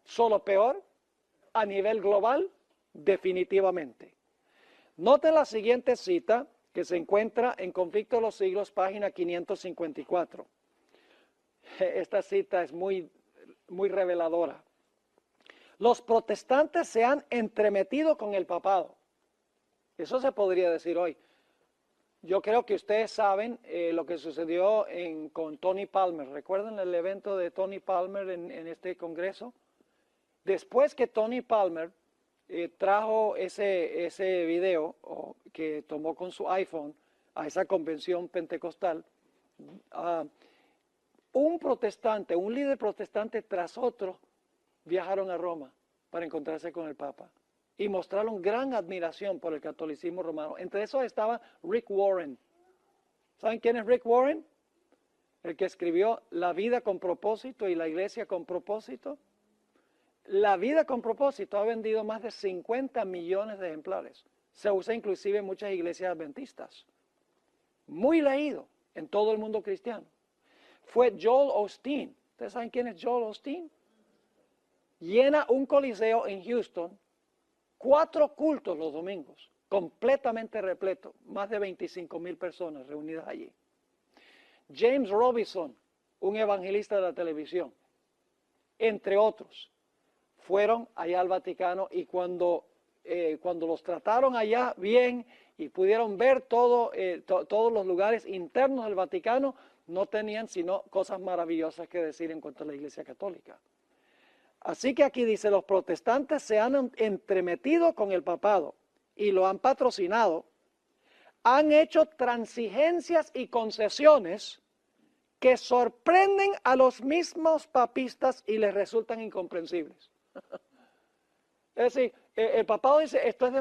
¿Solo peor? ¿A nivel global? Definitivamente. Noten la siguiente cita que se encuentra en Conflicto de los Siglos, página 554. Esta cita es muy reveladora. Los protestantes se han entremetido con el papado. Eso se podría decir hoy. Yo creo que ustedes saben lo que sucedió con Tony Palmer. ¿Recuerdan el evento de Tony Palmer en este congreso? Después que Tony Palmer trajo ese video que tomó con su iPhone a esa convención pentecostal, un líder protestante tras otro viajaron a Roma para encontrarse con el Papa y mostraron gran admiración por el catolicismo romano. Entre esos estaba Rick Warren. ¿Saben quién es Rick Warren? El que escribió La vida con propósito y La iglesia con propósito. La vida con propósito ha vendido más de 50 millones de ejemplares. Se usa inclusive en muchas iglesias adventistas. Muy leído en todo el mundo cristiano. Fue Joel Osteen. ¿Ustedes saben quién es Joel Osteen? Llena un coliseo en Houston, 4 cultos los domingos, completamente repleto, más de 25,000 personas reunidas allí. James Robinson, un evangelista de la televisión, entre otros, fueron allá al Vaticano y cuando los trataron allá bien y pudieron ver todos los lugares internos del Vaticano, no tenían sino cosas maravillosas que decir en cuanto a la Iglesia Católica. Así que aquí dice, los protestantes se han entremetido con el papado y lo han patrocinado, han hecho transigencias y concesiones que sorprenden a los mismos papistas y les resultan incomprensibles. Es decir, el papado dice, esto es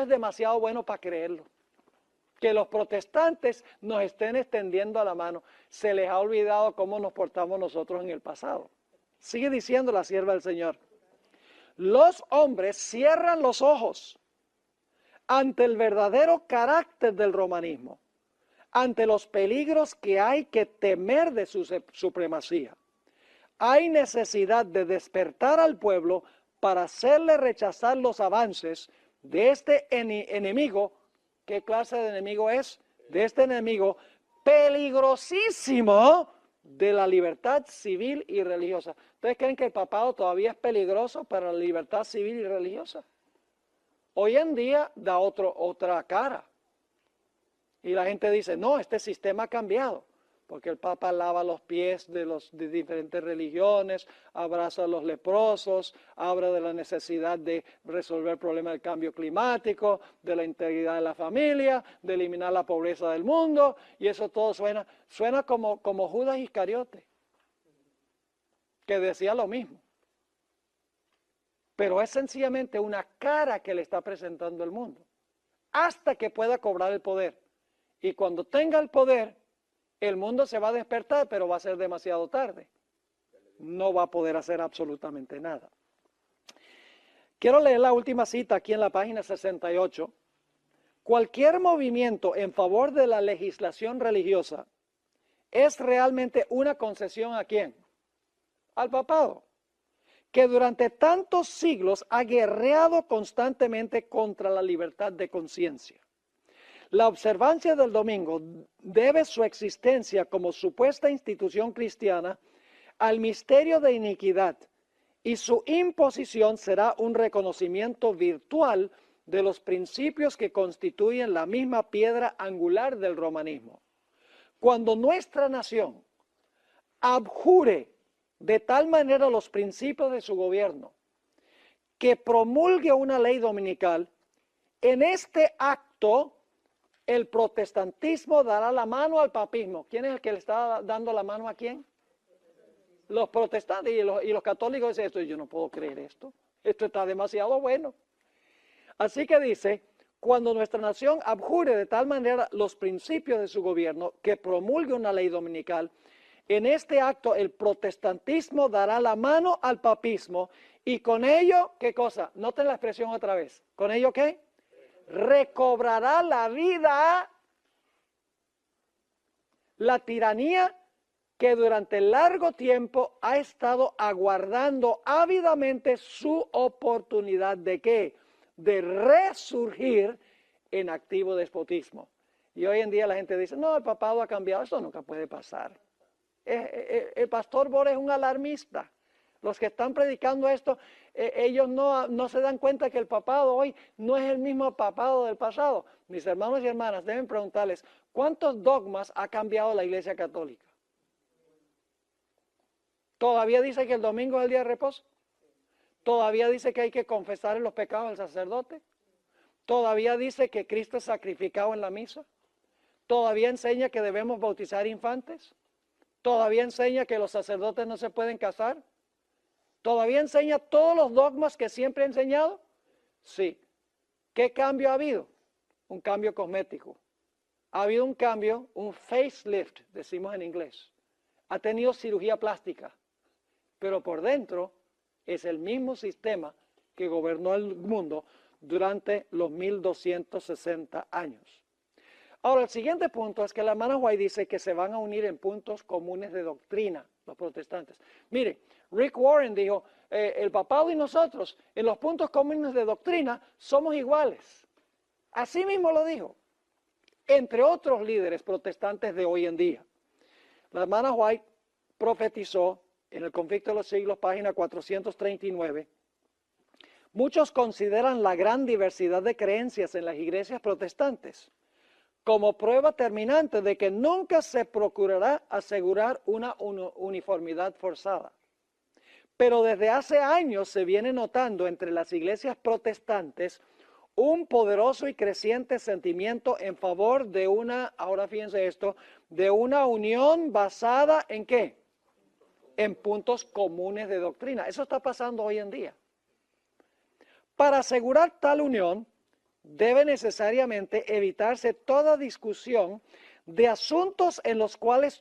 demasiado bueno para creerlo. Que los protestantes nos estén extendiendo la mano. Se les ha olvidado cómo nos portamos nosotros en el pasado. Sigue diciendo la sierva del Señor. Los hombres cierran los ojos ante el verdadero carácter del romanismo, ante los peligros que hay que temer de su supremacía. Hay necesidad de despertar al pueblo para hacerle rechazar los avances de este enemigo. ¿Qué clase de enemigo es? De este enemigo peligrosísimo de la libertad civil y religiosa. ¿Ustedes creen que el papado todavía es peligroso para la libertad civil y religiosa? Hoy en día da otra cara. Y la gente dice, no, este sistema ha cambiado. Porque el Papa lava los pies de diferentes religiones, abraza a los leprosos, habla de la necesidad de resolver el problema del cambio climático, de la integridad de la familia, de eliminar la pobreza del mundo, y eso todo suena como Judas Iscariote, que decía lo mismo. Pero es sencillamente una cara que le está presentando el mundo, hasta que pueda cobrar el poder. Y cuando tenga el poder, el mundo se va a despertar, pero va a ser demasiado tarde. No va a poder hacer absolutamente nada. Quiero leer la última cita aquí en la página 68. Cualquier movimiento en favor de la legislación religiosa es realmente una concesión ¿a quién? Al papado, que durante tantos siglos ha guerreado constantemente contra la libertad de conciencia. La observancia del domingo debe su existencia como supuesta institución cristiana al misterio de iniquidad y su imposición será un reconocimiento virtual de los principios que constituyen la misma piedra angular del romanismo. Cuando nuestra nación abjure de tal manera los principios de su gobierno que promulgue una ley dominical, en este acto el protestantismo dará la mano al papismo. ¿Quién es el que le está dando la mano a quién? Los protestantes y los católicos dicen esto, yo no puedo creer esto. Esto está demasiado bueno. Así que dice, cuando nuestra nación abjure de tal manera los principios de su gobierno que promulgue una ley dominical, en este acto el protestantismo dará la mano al papismo y con ello, ¿qué cosa? Noten la expresión otra vez. ¿Con ello qué? Recobrará la vida, la tiranía que durante largo tiempo ha estado aguardando ávidamente su oportunidad de ¿qué? De resurgir en activo despotismo. Y hoy en día la gente dice, no, el papado ha cambiado, eso nunca puede pasar. El pastor Boris es un alarmista. Los que están predicando esto, ellos no se dan cuenta que el papado hoy no es el mismo papado del pasado. Mis hermanos y hermanas deben preguntarles, ¿cuántos dogmas ha cambiado la Iglesia Católica? ¿Todavía dice que el domingo es el día de reposo? ¿Todavía dice que hay que confesar los pecados del sacerdote? ¿Todavía dice que Cristo es sacrificado en la misa? ¿Todavía enseña que debemos bautizar infantes? ¿Todavía enseña que los sacerdotes no se pueden casar? ¿Todavía enseña todos los dogmas que siempre ha enseñado? Sí. ¿Qué cambio ha habido? Un cambio cosmético. Ha habido un cambio, un facelift, decimos en inglés. Ha tenido cirugía plástica, pero por dentro es el mismo sistema que gobernó el mundo durante los 1260 años. Ahora, el siguiente punto es que la hermana White dice que se van a unir en puntos comunes de doctrina, los protestantes. Mire, Rick Warren dijo, el papado y nosotros, en los puntos comunes de doctrina, somos iguales. Así mismo lo dijo, entre otros líderes protestantes de hoy en día. La hermana White profetizó en el Conflicto de los Siglos, página 439, muchos consideran la gran diversidad de creencias en las iglesias protestantes como prueba terminante de que nunca se procurará asegurar una uniformidad forzada. Pero desde hace años se viene notando entre las iglesias protestantes un poderoso y creciente sentimiento en favor de una, ahora fíjense esto, de una unión basada ¿en qué? En puntos comunes de doctrina. Eso está pasando hoy en día. Para asegurar tal unión, debe necesariamente evitarse toda discusión de asuntos en los cuales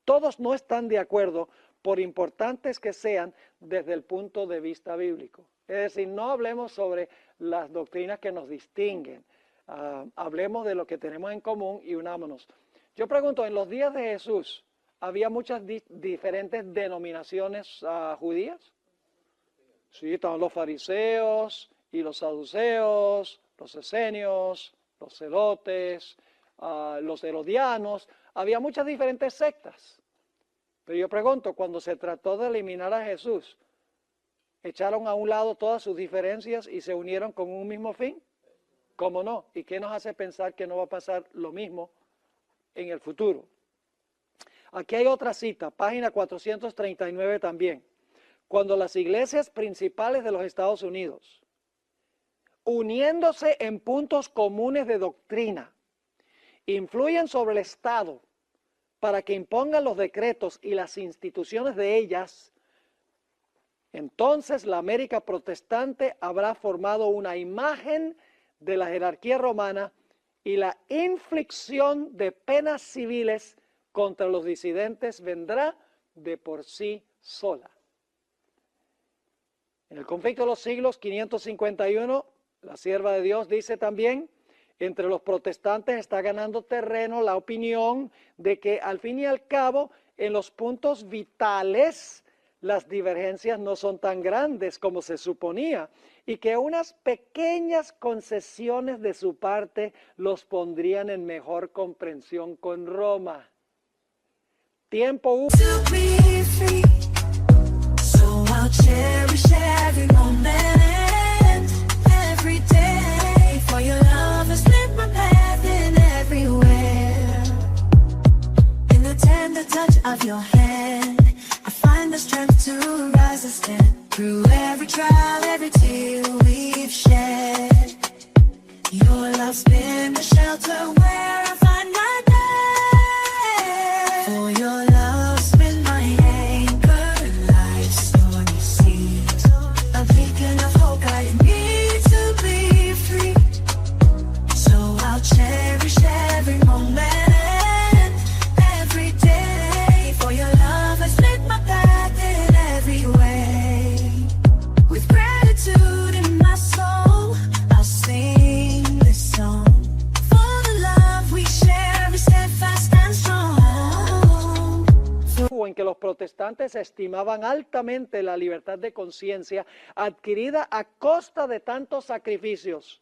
todos no están de acuerdo, por importantes que sean desde el punto de vista bíblico. Es decir, no hablemos sobre las doctrinas que nos distinguen, hablemos de lo que tenemos en común y unámonos. Yo pregunto, en los días de Jesús, ¿había muchas diferentes denominaciones judías? Sí, estaban los fariseos y los saduceos, los esenios, los celotes, los herodianos. Había muchas diferentes sectas. Pero yo pregunto, cuando se trató de eliminar a Jesús, ¿echaron a un lado todas sus diferencias y se unieron con un mismo fin? ¿Cómo no? ¿Y qué nos hace pensar que no va a pasar lo mismo en el futuro? Aquí hay otra cita, página 439 también. Cuando las iglesias principales de los Estados Unidos, uniéndose en puntos comunes de doctrina, influyen sobre el Estado para que impongan los decretos y las instituciones de ellas, entonces la América protestante habrá formado una imagen de la jerarquía romana y la inflicción de penas civiles contra los disidentes vendrá de por sí sola. En el Conflicto de los Siglos 551, la sierva de Dios dice también, entre los protestantes está ganando terreno la opinión de que al fin y al cabo, en los puntos vitales, las divergencias no son tan grandes como se suponía y que unas pequeñas concesiones de su parte los pondrían en mejor comprensión con Roma. Tiempo hubo. Touch of your hand, I find the strength to rise and stand through every trial, every tear we've shed. Your love's been the shelter where I find my day. For your love's been my hand. aunque los protestantes estimaban altamente la libertad de conciencia adquirida a costa de tantos sacrificios,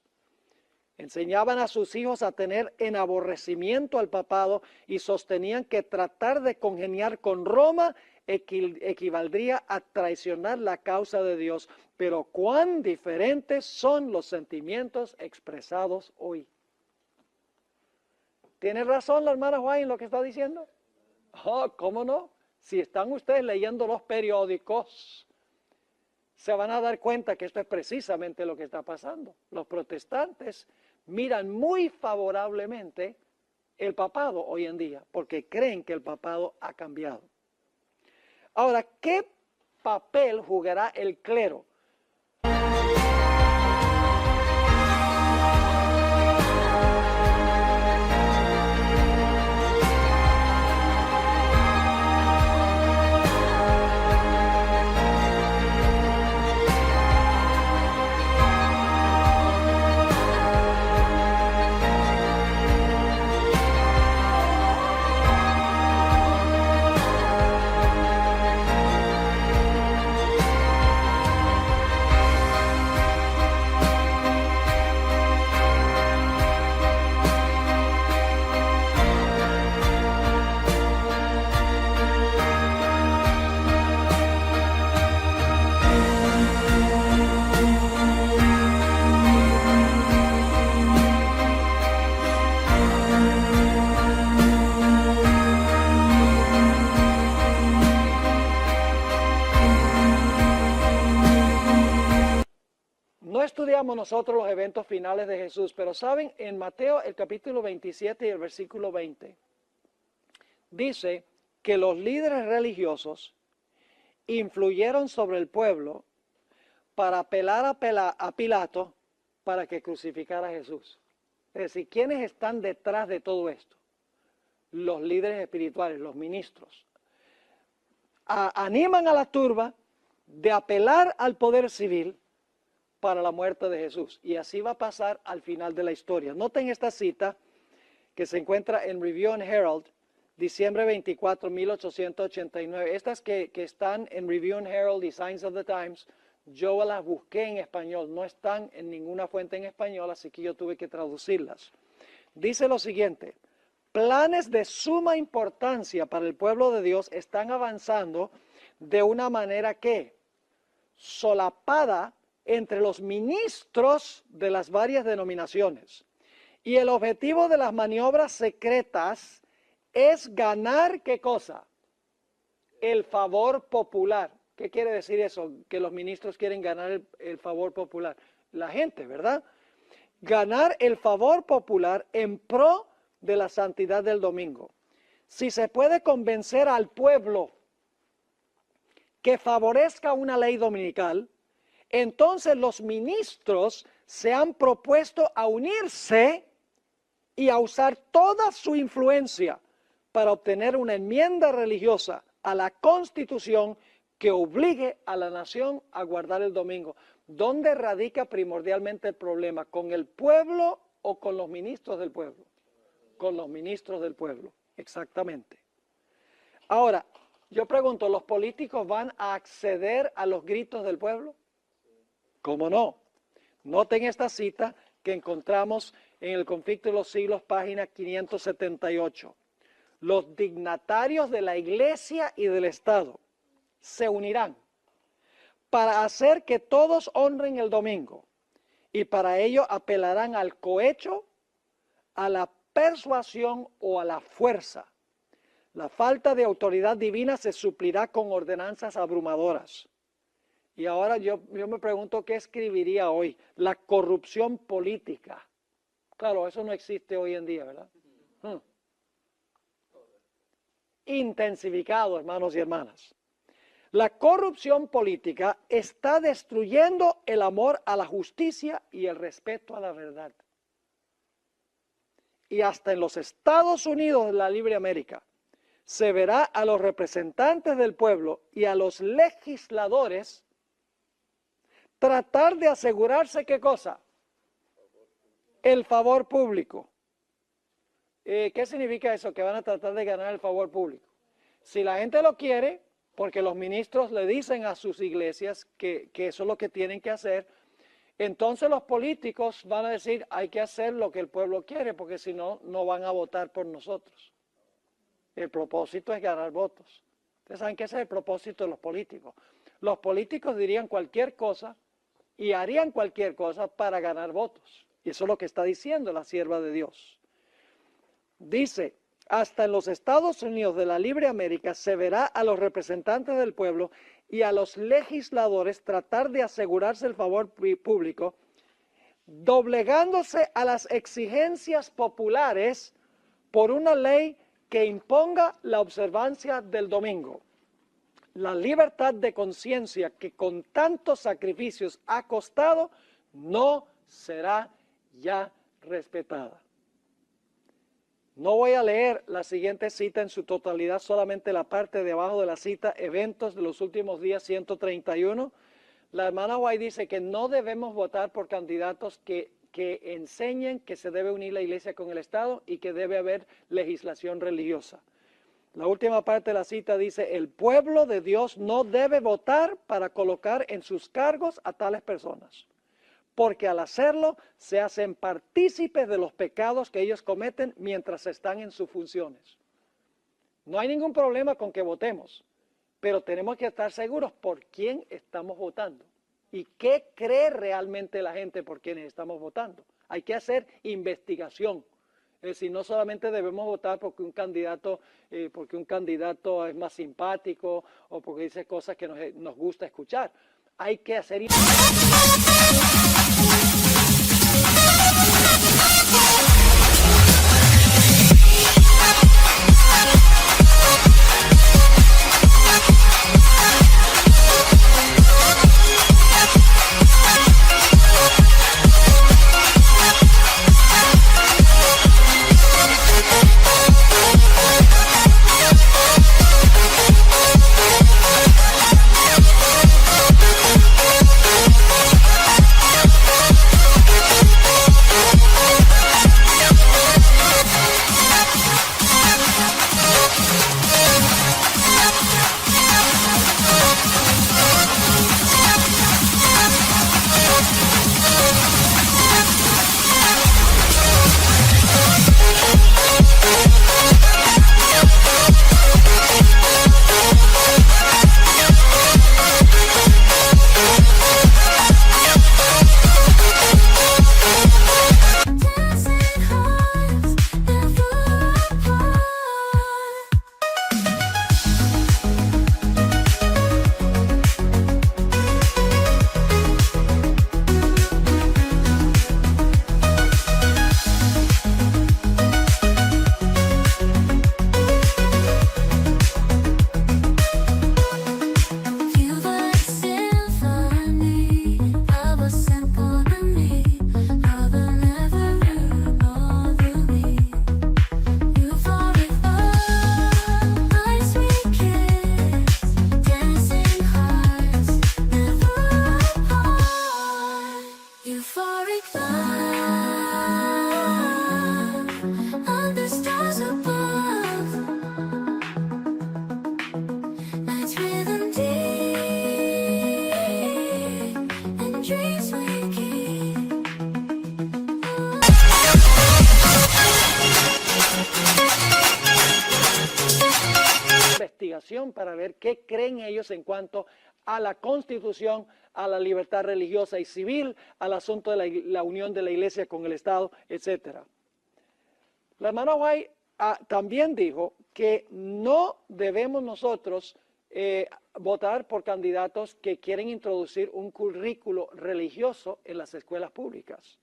enseñaban a sus hijos a tener en aborrecimiento al papado y sostenían que tratar de congeniar con Roma equivaldría a traicionar la causa de Dios. Pero cuán diferentes son los sentimientos expresados hoy. ¿Tiene razón la hermana Juan en lo que está diciendo? Oh, ¿cómo no? Si están ustedes leyendo los periódicos, se van a dar cuenta que esto es precisamente lo que está pasando. Los protestantes miran muy favorablemente el papado hoy en día, porque creen que el papado ha cambiado. Ahora, ¿qué papel jugará el clero? Estudiamos nosotros los eventos finales de Jesús, pero saben, en Mateo el capítulo 27 y el versículo 20, dice que los líderes religiosos influyeron sobre el pueblo para apelar a Pilato para que crucificara a Jesús. Es decir, ¿quiénes están detrás de todo esto? Los líderes espirituales, los ministros. Animan a la turba de apelar al poder civil para la muerte de Jesús. Y así va a pasar al final de la historia. Noten esta cita que se encuentra en Review and Herald, diciembre 24, 1889. Estas que están en Review and Herald y Signs of the Times, yo las busqué en español. No están en ninguna fuente en español, así que yo tuve que traducirlas. Dice lo siguiente: planes de suma importancia para el pueblo de Dios están avanzando de una manera que solapada entre los ministros de las varias denominaciones. Y el objetivo de las maniobras secretas es ganar, ¿qué cosa? El favor popular. ¿Qué quiere decir eso? Que los ministros quieren ganar el favor popular. La gente, ¿verdad? Ganar el favor popular en pro de la santidad del domingo. Si se puede convencer al pueblo que favorezca una ley dominical, entonces los ministros se han propuesto a unirse y a usar toda su influencia para obtener una enmienda religiosa a la Constitución que obligue a la nación a guardar el domingo. ¿Dónde radica primordialmente el problema? ¿Con el pueblo o con los ministros del pueblo? Con los ministros del pueblo, exactamente. Ahora, yo pregunto, ¿los políticos van a acceder a los gritos del pueblo? ¿Cómo no? Noten esta cita que encontramos en el Conflicto de los Siglos, página 578. Los dignatarios de la Iglesia y del Estado se unirán para hacer que todos honren el domingo, y para ello apelarán al cohecho, a la persuasión o a la fuerza. La falta de autoridad divina se suplirá con ordenanzas abrumadoras. Y ahora yo me pregunto qué escribiría hoy. La corrupción política. Claro, eso no existe hoy en día, ¿verdad? Intensificado, hermanos y hermanas. La corrupción política está destruyendo el amor a la justicia y el respeto a la verdad. Y hasta en los Estados Unidos de la Libre América se verá a los representantes del pueblo y a los legisladores tratar de asegurarse, ¿qué cosa? El favor público. ¿Qué significa eso? Que van a tratar de ganar el favor público. Si la gente lo quiere, porque los ministros le dicen a sus iglesias que eso es lo que tienen que hacer, entonces los políticos van a decir, hay que hacer lo que el pueblo quiere, porque si no, no van a votar por nosotros. El propósito es ganar votos. Ustedes saben que ese es el propósito de los políticos. Los políticos dirían cualquier cosa y harían cualquier cosa para ganar votos. Y eso es lo que está diciendo la sierva de Dios. Dice, hasta en los Estados Unidos de la Libre América se verá a los representantes del pueblo y a los legisladores tratar de asegurarse el favor público, doblegándose a las exigencias populares por una ley que imponga la observancia del domingo. La libertad de conciencia que con tantos sacrificios ha costado no será ya respetada. No voy a leer la siguiente cita en su totalidad, solamente la parte de abajo de la cita, eventos de los últimos días 131. La hermana White dice que no debemos votar por candidatos que enseñen que se debe unir la iglesia con el Estado y que debe haber legislación religiosa. La última parte de la cita dice, el pueblo de Dios no debe votar para colocar en sus cargos a tales personas, porque al hacerlo se hacen partícipes de los pecados que ellos cometen mientras están en sus funciones. No hay ningún problema con que votemos, pero tenemos que estar seguros por quién estamos votando y qué cree realmente la gente por quienes estamos votando. Hay que hacer investigación. Es decir, no solamente debemos votar porque un candidato es más simpático o porque dice cosas que nos gusta escuchar. Hay que hacer para ver qué creen ellos en cuanto a la Constitución, a la libertad religiosa y civil, al asunto de la unión de la iglesia con el Estado, etc. La hermana White también dijo que no debemos nosotros votar por candidatos que quieren introducir un currículo religioso en las escuelas públicas.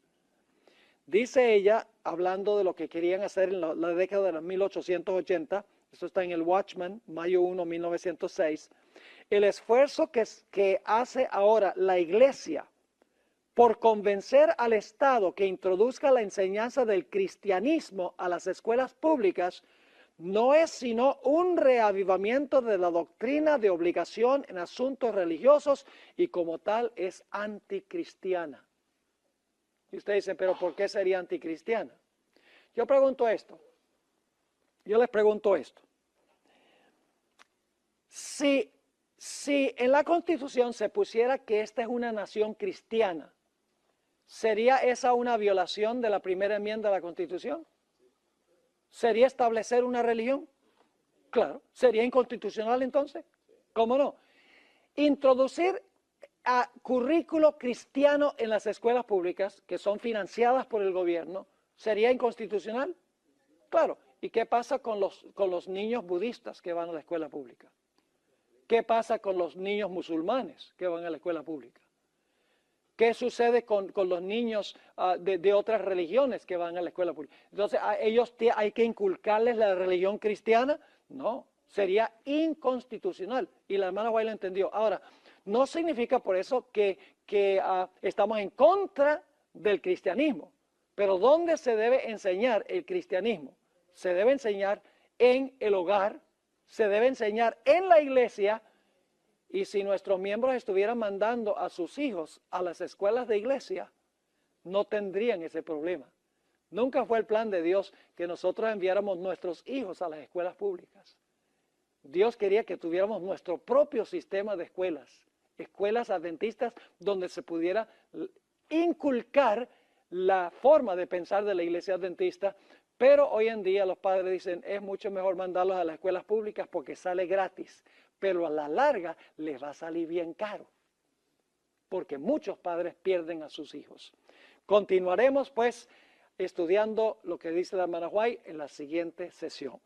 Dice ella, hablando de lo que querían hacer en la década de los 1880, esto está en el Watchman, mayo 1, 1906, el esfuerzo que hace ahora la iglesia por convencer al Estado que introduzca la enseñanza del cristianismo a las escuelas públicas no es sino un reavivamiento de la doctrina de obligación en asuntos religiosos y como tal es anticristiana. Y ustedes dicen, pero ¿por qué sería anticristiana? Yo les pregunto esto. si en la Constitución se pusiera que esta es una nación cristiana, ¿sería esa una violación de la primera enmienda de la Constitución? ¿Sería establecer una religión? Claro. ¿Sería inconstitucional entonces? ¿Cómo no? Introducir a currículo cristiano en las escuelas públicas, que son financiadas por el gobierno, ¿sería inconstitucional? Claro. ¿Y qué pasa con los niños budistas que van a la escuela pública? ¿Qué pasa con los niños musulmanes que van a la escuela pública? ¿Qué sucede con los niños de otras religiones que van a la escuela pública? Entonces, ¿a ellos hay que inculcarles la religión cristiana? No, sería inconstitucional. Y la hermana White lo entendió. Ahora, no significa por eso que estamos en contra del cristianismo. Pero ¿dónde se debe enseñar el cristianismo? Se debe enseñar en el hogar, se debe enseñar en la iglesia. Y si nuestros miembros estuvieran mandando a sus hijos a las escuelas de iglesia, no tendrían ese problema. Nunca fue el plan de Dios que nosotros enviáramos nuestros hijos a las escuelas públicas. Dios quería que tuviéramos nuestro propio sistema de escuelas adventistas donde se pudiera inculcar la forma de pensar de la iglesia adventista, pero hoy en día los padres dicen es mucho mejor mandarlos a las escuelas públicas porque sale gratis, pero a la larga les va a salir bien caro, porque muchos padres pierden a sus hijos. Continuaremos pues estudiando lo que dice la hermana White en la siguiente sesión.